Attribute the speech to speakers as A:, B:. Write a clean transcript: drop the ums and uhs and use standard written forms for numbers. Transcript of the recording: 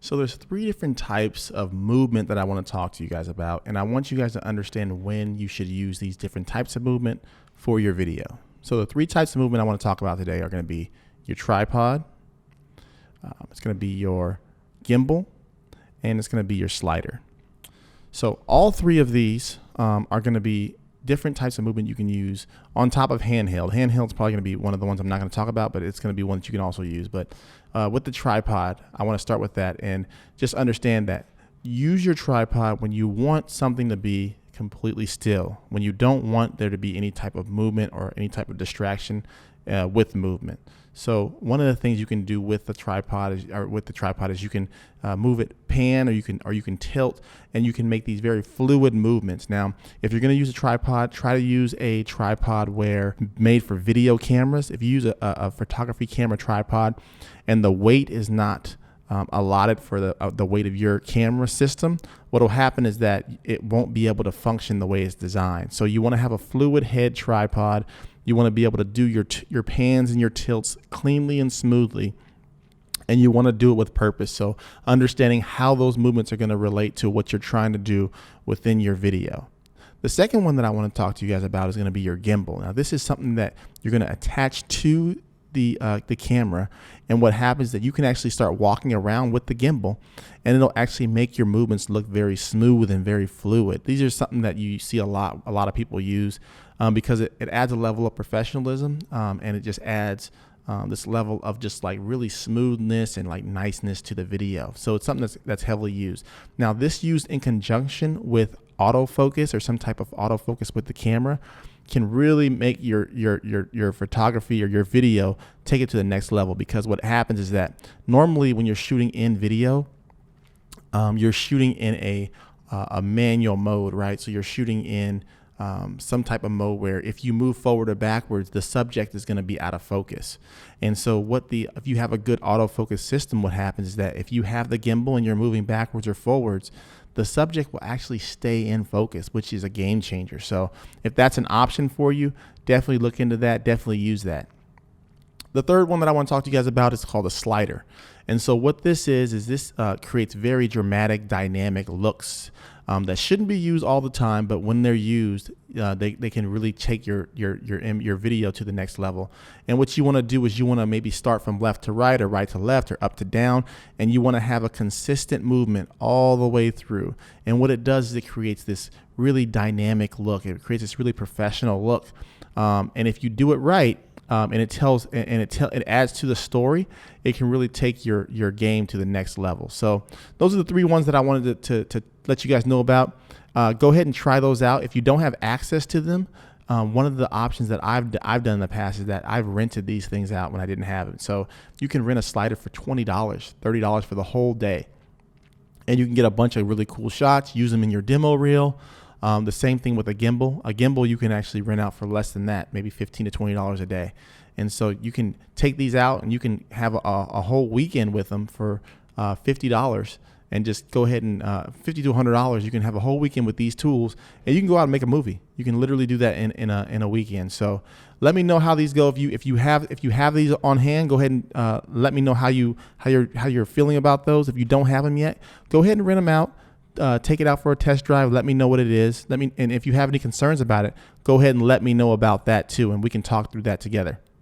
A: So there's three different types of movement that I want to talk to you guys about, and I want you guys to understand when you should use these different types of movement for your video. So the three types of movement I want to talk about today are going to be your tripod, it's going to be your gimbal, and it's going to be your slider. So all three of these are going to be different types of movement you can use on top of handheld. Handheld is probably going to be one of the ones I'm not going to talk about, but it's going to be one that you can also use. But with the tripod, I want to start with that and just understand that use your tripod when you want something to be completely still, when you don't want there to be any type of movement or any type of distraction with movement. So one of the things you can do with the tripod is you can move it pan, or you can tilt, and you can make these very fluid movements. Now, if you're going to use a tripod, try to use a tripod made for video cameras. If you use a photography camera tripod, and the weight is not allotted for the weight of your camera system, what will happen is that it won't be able to function the way it's designed. So you want to have a fluid head tripod. You want to be able to do your pans and your tilts cleanly and smoothly, and you want to do it with purpose. So understanding how those movements are going to relate to what you're trying to do within your video. The second one that I want to talk to you guys about is going to be your gimbal. Now, this is something that you're going to attach to the camera, and what happens is that you can actually start walking around with the gimbal, and it'll actually make your movements look very smooth and very fluid. These are something that you see a lot of people use because it adds a level of professionalism, and it just adds this level of just like really smoothness and like niceness to the video. So it's something that's heavily used. Now, this used in conjunction with autofocus or some type of autofocus with the camera can really make your photography or your video take it to the next level, because what happens is that normally when you're shooting in video, you're shooting in a manual mode, right? So you're shooting in some type of mode where if you move forward or backwards, the subject is going to be out of focus. And so if you have a good autofocus system, what happens is that if you have the gimbal and you're moving backwards or forwards, the subject will actually stay in focus, which is a game changer. So if that's an option for you, definitely look into that. Definitely use that. The third one that I want to talk to you guys about is called a slider. And so what this is this creates very dramatic, dynamic looks that shouldn't be used all the time, but when they're used, they can really take your video to the next level. And what you want to do is you want to maybe start from left to right, or right to left, or up to down, and you want to have a consistent movement all the way through. And what it does is it creates this really dynamic look. It creates this really professional look. And if you do it right, and it adds to the story, it can really take your game to the next level. So those are the three ones that I wanted to let you guys know about. Go ahead and try those out. If you don't have access to them, one of the options that I've done in the past is that I've rented these things out when I didn't have them. So you can rent a slider for $20, $30 for the whole day, and you can get a bunch of really cool shots. Use them in your demo reel. The same thing with a gimbal. A gimbal you can actually rent out for less than that, maybe $15 to $20 a day. And so you can take these out and you can have a whole weekend with them for $50, and just go ahead and $50 to $100. You can have a whole weekend with these tools, and you can go out and make a movie. You can literally do that in a weekend. So let me know how these go. If you have these on hand, go ahead and let me know how you're feeling about those. If you don't have them yet, go ahead and rent them out. Take it out for a test drive. Let me know what it is. And if you have any concerns about it, go ahead and let me know about that too, and we can talk through that together.